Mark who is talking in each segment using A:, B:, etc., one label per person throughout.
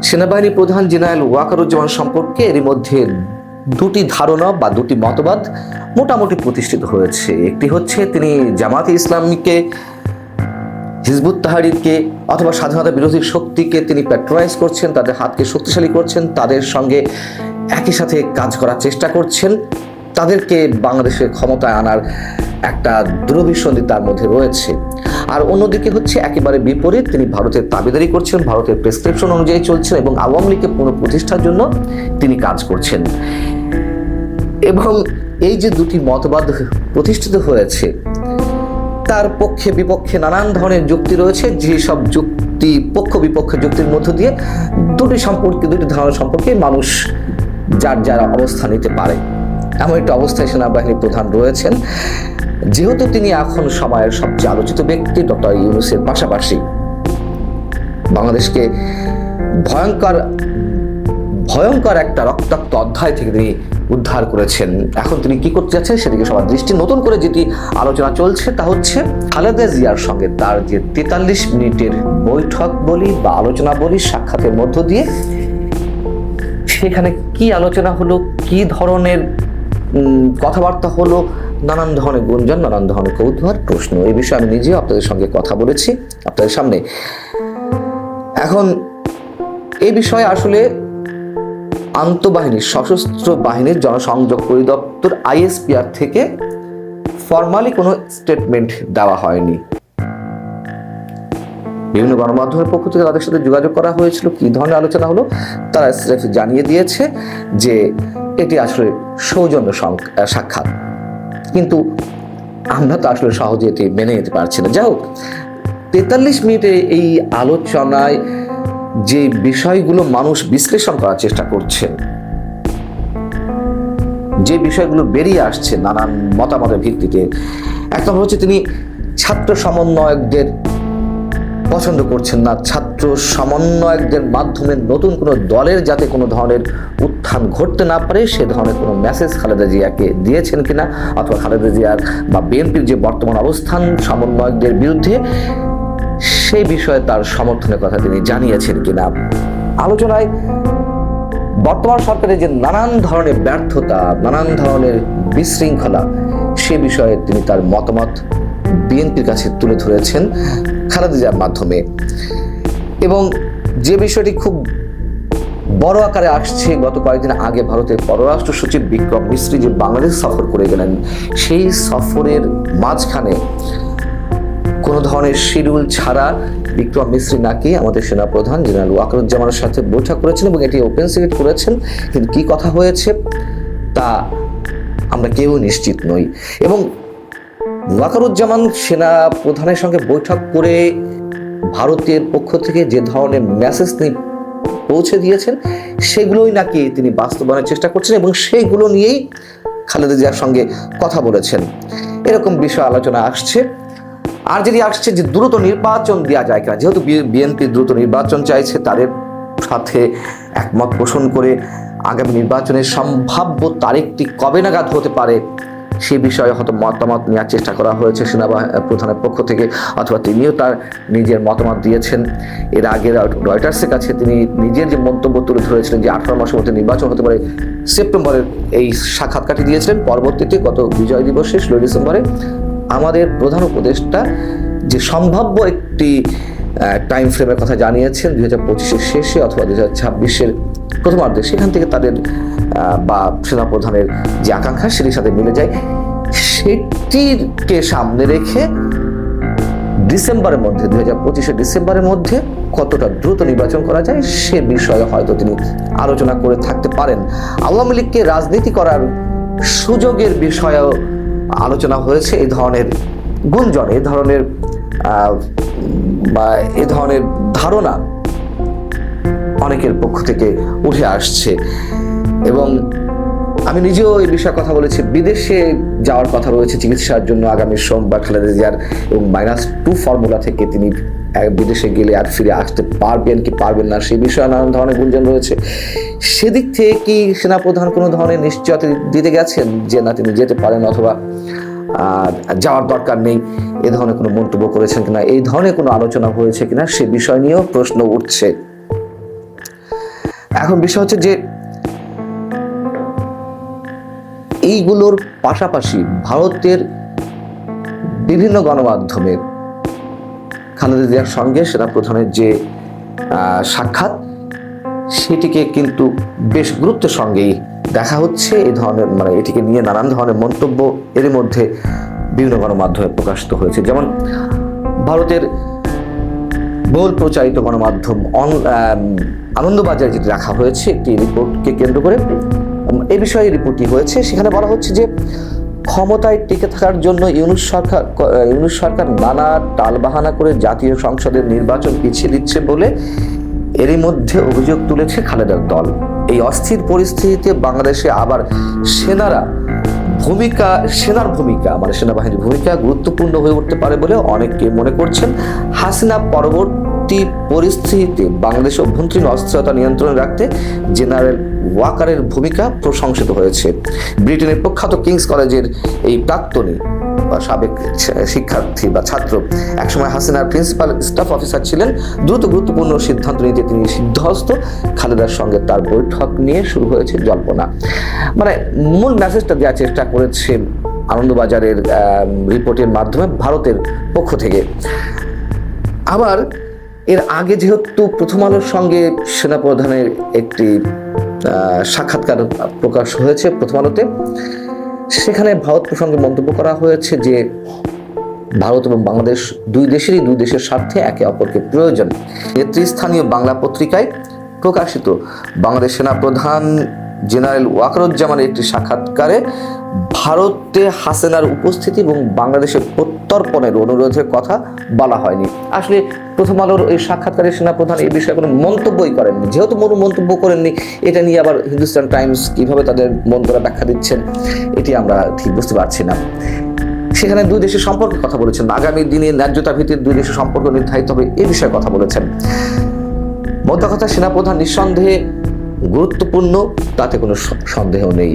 A: সেনাবাহিনী প্রধান জেনারেল ওয়াকারুজ্জামান সম্পর্কে এরই মধ্যে দুটি ধারণা বা দুটি মতবাদ মোটামুটি প্রতিষ্ঠিত হয়েছে। একটি হচ্ছে তিনি জামাতে ইসলামীকে, হিজবুত তাহরিরকে অথবা স্বাধীনতা বিরোধী শক্তিকে তিনি প্যাট্রোনাইজ করছেন, তাদের হাতকে শক্তিশালী করছেন, তাদের সঙ্গে একই সাথে কাজ করার চেষ্টা করছেন, তাদেরকে বাংলাদেশের ক্ষমতায় আনার একটা দৃঢ়বিসন্ধি তার মধ্যে রয়েছে। আর অন্যদিকে হচ্ছে একেবারে বিপরীত, তিনি ভারতের দাবিদারি করছেন, ভারতের প্রেসক্রিপশন অনুযায়ী চলছেন এবং আওয়ামী লীগকে পুনঃপ্রতিষ্ঠার জন্য তিনি কাজ করছেন। এবং এই যে দুটি মতবাদ প্রতিষ্ঠিত হয়েছে, তার পক্ষে বিপক্ষে নানান ধরনের যুক্তি রয়েছে, যেসব যুক্তি পক্ষ বিপক্ষে যুক্তির মধ্য দিয়ে দুটি ধারণা সম্পর্কে মানুষ যার যার অবস্থা নিতে পারে। এমন একটা অবস্থায় সেনাবাহিনী প্রধান রয়েছেন। যেহেতু তিনি এখন সময়ের সবচেয়ে আলোচিত ব্যক্তি, ডক্টর ইউনূসের পাশাপাশি বাংলাদেশকে ভয়ঙ্কর একটা রক্তাক্ত অধ্যায় থেকে তিনি উদ্ধার করেছেন। এখন তিনি কি করতে যাচ্ছেন সেদিকে সবার দৃষ্টি। নতুন করে যেটি আলোচনা চলছে তা হচ্ছে খালেদা জিয়ার সঙ্গে তার যে 43 মিনিটের বৈঠক বলি বা আলোচনা বলি, সাক্ষাতের মধ্য দিয়ে সেখানে কি আলোচনা হলো, কি ধরনের কথাবার্তা হলো, নানান ধরনের গুঞ্জন, নানান ধরনের কৌতূহল, প্রশ্ন। এই বিষয়ে আমি নিজেও আপনাদের সঙ্গে কথা বলেছি আপনাদের সামনে। এখন এই বিষয়ে আসলে আন্তঃবাহিনীর সশস্ত্র বাহিনীর জনসংযোগ পরিদপ্তর ISPR থেকে ফরমালি কোনো স্টেটমেন্ট দেওয়া হয়নি। বিভিন্ন গণমাধ্যমের পক্ষ থেকে তাদের সাথে যোগাযোগ করা হয়েছিল, কি ধরনের আলোচনা হলো তারা জানিয়ে দিয়েছে যে এটি আসলে সৌজন্য সাক্ষাৎ। কিন্তু আমরা তো আসলে সহজে এটি মেনে নিতে পারছি না। যাই হোক, 43 মিনিটে এই আলোচনায় যে বিষয়গুলো মানুষ বিশ্লেষণ করার চেষ্টা করছেন, যে বিষয়গুলো বেরিয়ে আসছে নানান মতামতের ভিত্তিতে, এক নম্বর হচ্ছে তিনি ছাত্র সমন্বয়কদের পছন্দ করছেন না। ছাত্র সমন্বয়কদের মাধ্যমে নতুন কোনো দলের যাতে কোনো ধরনের উত্থান ঘটতে না পারে সে ধরনের কোনো মেসেজ খালেদা জিয়াকে দিয়েছেন কিনা, অথবা খালেদা জিয়ার বা বিএনপির যে বর্তমান অবস্থান সমন্বয়কদের বিরুদ্ধে সেই বিষয়ে তার সমর্থনের কথা তিনি জানিয়েছেন কিনা। আলোচনায় বর্তমান সরকারের যে নানান ধরনের ব্যর্থতা, নানান ধরনের বিশৃঙ্খলা, সে বিষয়ে তিনি তার মতামত বিএনপির কাছে তুলে ধরেছেন খালেদা জিয়ার মাধ্যমে। এবং যে বিষয়টি খুব বড় আকারে আসছে, গত কয়েকদিন আগে ভারতের পররাষ্ট্র সচিব বিক্রম মিশ্রি যে বাংলাদেশ সফর করে গেলেন, সেই সফরের মাঝখানে কোনো ধরনের শিডিউল ছাড়া বিক্রম মিশ্রি নাকি আমাদের সেনাপ্রধান জেনারেল ওয়াকারুজ্জামানের সাথে বৈঠক করেছেন এবং এটি ওপেন সিক্রেট করেছেন। কিন্তু কি কথা হয়েছে তা আমরা কেউ নিশ্চিত নই। এবং ওয়াকারুজ্জামান সেনা প্রধানের সঙ্গে বৈঠক করে ভারতের পক্ষ থেকে যে ধরনের মেসেজ তিনি পৌঁছে দিয়েছেন সেগুলোই নাকি তিনি বাস্তবায়নের চেষ্টা করছেন এবং সেইগুলো নিয়েই খালেদা জিয়ার সঙ্গে কথা বলেছেন, এরকম বিষয় আলোচনা আসছে। আর যদি আসছে যে দ্রুত নির্বাচন দেওয়া যায় কিনা, যেহেতু বিএনপি দ্রুত নির্বাচন চাইছে, তাদের সাথে একমত পোষণ করে আগামী নির্বাচনের সম্ভাব্য তারিখটি কবে নাগাদ হতে পারে সে বিষয়ে হয়তো মতামত নেওয়ার চেষ্টা করা হয়েছে প্রধানের পক্ষ থেকে, অথবা তিনিও তার নিজের মতামত দিয়েছেন। এর আগে রয়টার্সের কাছে তিনি নিজের যে মন্তব্য তুলে ধরেছিলেন যে 18 মাসের মধ্যে নির্বাচন হতে পারে, সেপ্টেম্বরের এই সাক্ষাৎকারটি দিয়েছিলেন। পরবর্তীতে গত বিজয় দিবসে 16 ডিসেম্বরে আমাদের প্রধান উপদেষ্টা যে সম্ভাব্য একটি টাইম ফ্রেমের কথা জানিয়েছেন 2025-এর শেষে অথবা 2026-এর প্রথমার্ধে, সেখান থেকে তাদের বা সেনাপ্রধানের যে আকাঙ্ক্ষা সেটির সাথে মিলে যায়। সেটিকে সামনে রেখে ডিসেম্বরের মধ্যে 2025-এর ডিসেম্বরের মধ্যে কতটা দ্রুত নির্বাচন করা যায় সে বিষয়ে হয়তো তিনি আলোচনা করে থাকতে পারেন। আওয়ামী লীগকে রাজনীতি করার সুযোগের বিষয়েও আলোচনা হয়েছে। এই ধরনের গুঞ্জন, এই ধরনের ধারণা অনেকের পক্ষ থেকে উঠে আসছে এবং আমি নিজেও এই বিষয়ে কথা বলেছি। বিদেশে যাওয়ার কথা রয়েছে চিকিৎসার জন্য আগামী সোমবার খালেদা জিয়ার, এবং -2 ফর্মুলা থেকে তিনি বিদেশে গেলে আর ফিরে আসতে পারবেন কি পারবেন না সেই বিষয়ে নানান ধরনের গুঞ্জন রয়েছে। সেদিক থেকে কি সেনাপ্রধান কোনো ধরনের নিশ্চয়তা দিতে গেছেন যে না তিনি যেতে পারেন অথবা যাওয়ার দরকার নেই, এ ধরনের কোনো মন্তব্য করেছেন কিনা, এই ধরনের কোনো আলোচনা হয়েছে কিনা সে বিষয় নিয়েও প্রশ্ন উঠছে। এখন বিষয় হচ্ছে যে এইগুলোর পাশাপাশি ভারতের বিভিন্ন গণমাধ্যমের খালেদা জিয়ার সঙ্গে সেনাপ্রধানের যে সাক্ষাৎ, সেটিকে কিন্তু বেশ গুরুত্বের সঙ্গেই দেখা হচ্ছে। এই ধরনের এটিকে নিয়ে নানান ধরনের মন্তব্য এর মধ্যে বিভিন্ন গণমাধ্যমে প্রকাশিত হয়েছে। যেমন ভারতের বহুল প্রচারিত গণমাধ্যম আনন্দবাজারে যেটি রাখা হয়েছে একটি রিপোর্টকে কেন্দ্র করে এ বিষয়ে রিপোর্টটি হয়েছে। সেখানে বলা হচ্ছে যে ক্ষমতায় টিকে থাকার জন্য ইউনূস সরকার নানা টালবাহানা করে জাতীয় সংসদের নির্বাচন পিছিয়ে দিচ্ছে বলে এরই মধ্যে অভিযোগ তুলেছে খালেদার দল। এই অস্থির পরিস্থিতিতে বাংলাদেশে আবার সেনার ভূমিকা সেনাবাহিনীর ভূমিকা গুরুত্বপূর্ণ হয়ে উঠতে পারে বলে অনেকে মনে করছেন। হাসিনা পরবর্তী পরিস্থিতিতে বাংলাদেশ অভ্যন্তরীণ অস্থিরতা নিয়ন্ত্রণে রাখতে জেনারেল ওয়াকারের ভূমিকা প্রশংসিত হয়েছে। ব্রিটেনের প্রখ্যাত কিংস কলেজের এই প্রাক্তনী বা সাবেক শিক্ষার্থী বা ছাত্র একসময় হাসিনার প্রিন্সিপাল স্টাফ অফিসার ছিলেন। দ্রুত গুরুত্বপূর্ণ সিদ্ধান্ত নিতে তিনি সিদ্ধহস্ত। খালেদার সঙ্গে তার বৈঠক নিয়ে শুরু হয়েছে জল্পনা। মূল মেসেজটা দেওয়ার চেষ্টা করেছে আনন্দবাজারের রিপোর্টের মাধ্যমে ভারতের পক্ষ থেকে। আবার এর আগে যেহেতু প্রথম আলোর সঙ্গে সেনাপ্রধানের একটি সাক্ষাৎকার প্রকাশ হয়েছে প্রথম আলোতে, সেখানে ভারত প্রসঙ্গে মন্তব্য করা হয়েছে যে ভারত এবং বাংলাদেশ দুই দেশের স্বার্থে একে অপরকে প্রয়োজন। নেতৃস্থানীয় বাংলা পত্রিকায় প্রকাশিত বাংলাদেশ সেনাপ্রধান জেনারেল ওয়াকারুজ্জামানের একটি সাক্ষাৎকারে ভারতে হাসিনার উপস্থিতি এবং বাংলাদেশের প্রত্যর্পণের অনুরোধের কথা বলা হয়নি। আসলে প্রথম আলোর এই সাক্ষাৎকারে সেনাপ্রধান এই বিষয়ে কোনো মন্তব্যই করেননি। যেহেতু মন্তব্য করেননি, এটা নিয়ে আবার হিন্দুস্তান টাইমস কিভাবে তাদের মন করা ব্যাখ্যা দিচ্ছেন এটি আমরা ঠিক বুঝতে পারছি না। সেখানে দুই দেশের সম্পর্কে কথা বলেছেন, আগামী দিনে ন্যায্যতা ভিত্তিক দুই দেশের সম্পর্ক নির্ধারিত হবে এই বিষয়ে কথা বলেছেন। মোদ্দা কথা, সেনাপ্রধান নিঃসন্দেহে গুরুত্বপূর্ণ, তাতে কোনো সন্দেহ নেই।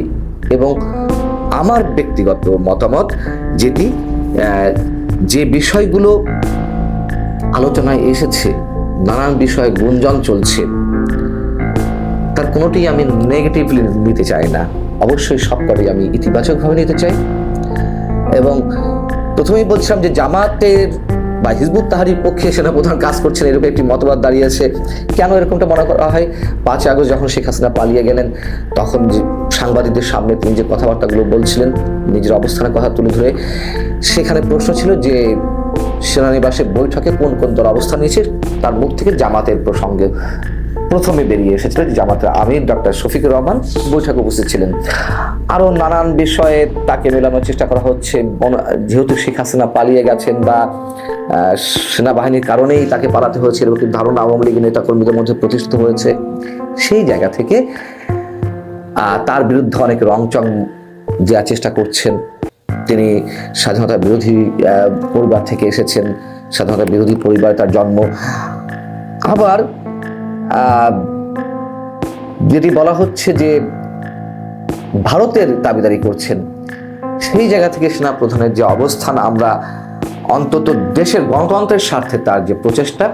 A: এবং আমার ব্যক্তিগত মতামত যেটি, যে বিষয়গুলো আলোচনায় এসেছে, নানান বিষয়ে গুঞ্জন চলছে, তার কোনোটি আমি নেগেটিভলি নিতে চাই না। অবশ্যই সবকটাই আমি ইতিবাচকভাবে নিতে চাই। এবং প্রথমেই বলছিলাম যে জামাতের বা হিজবুত তাহরির পক্ষে সেনাপ্রধান কাজ করছেন, এরকম একটি মতবাদ দাঁড়িয়েছে। কেন এরকমটা মনে করা হয়? 5 আগস্ট যখন শেখ হাসিনা পালিয়ে গেলেন, তখন সাংবাদিকদের সামনে তিনি যে কথাবার্তাগুলো বলছিলেন, নিজের অবস্থানের কথা তুলে ধরে, সেখানে প্রশ্ন ছিল যে সেনানিবাসে বৈঠকে কোন কোন দল অবস্থান নিয়েছে। তার মুখ থেকে জামাতের প্রসঙ্গে প্রথমে বেরিয়ে এসেছিল। জামাতের আমির ডক্টর শফিকুর রহমান বৈঠকে উপস্থিত ছিলেন। আরও নানান বিষয়ে তাকে মেলানোর চেষ্টা করা হচ্ছে। যেহেতু শেখ হাসিনা পালিয়ে গেছেন বা সেনাবাহিনীর কারণেই তাকে পালাতে হয়েছে, এরকম ধারণা আওয়ামী লীগের নেতাকর্মীদের মধ্যে প্রতিষ্ঠিত হয়েছে। সেই জায়গা থেকে তার বিরুদ্ধে অনেক রংচং দেওয়ার চেষ্টা করছেন। তিনি স্বাধীনতা বিরোধী পরিবার থেকে এসেছেন, স্বাধীনতা বিরোধী পরিবারে তার জন্ম। আবার যেটি বলা হচ্ছে যে ভারতের দাবিদারি করছেন, সেই জায়গা থেকে সেনাপ্রধানের যে অবস্থান, আমরা অন্তত দেশের গণতন্ত্রের স্বার্থে তার যে প্রচেষ্টা,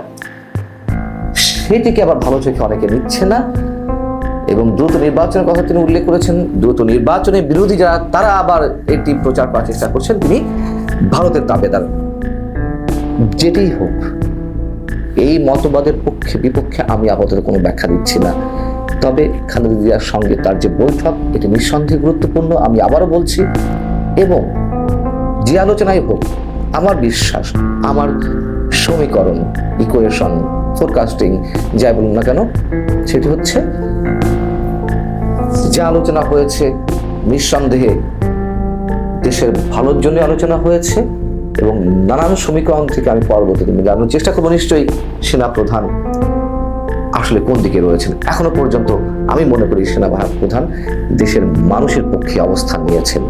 A: সেটিকে আবার ভালো চোখে অনেকে নিচ্ছে না। এবং দ্রুত নির্বাচনের কথা তিনি উল্লেখ করেছেন। দ্রুত নির্বাচনের বিরোধী যারা, তারা আবার একটি প্রচার করার চেষ্টা করছেন তিনি ভারতের দাবিদার। যেটাই হোক, এই মতবাদের পক্ষে বিপক্ষে আমি আপাতত কোনো ব্যাখ্যা দিচ্ছি না। তবে খালেদা জিয়ার সঙ্গে তার যে বৈঠক, এটি নিঃসন্দেহে গুরুত্বপূর্ণ, আমি আবারও বলছি। এবং যে আলোচনাই হোক, আমার বিশ্বাস, আমার সমীকরণ, ইকুয়েশন, ফোরকাস্টিং যাই বলুন না কেন, সেটি হচ্ছে যে আলোচনা হয়েছে নিঃসন্দেহে দেশের ভালোর জন্য আলোচনা হয়েছে। এবং নানান সমীকরণ থেকে আমি পরবর্তীতে জানানোর চেষ্টা করবো নিশ্চয়ই সেনাপ্রধান আসলে কোন দিকে রয়েছেন। এখনো পর্যন্ত আমি মনে করি সেনাপ্রধান দেশের মানুষের পক্ষে অবস্থান নিয়েছেন।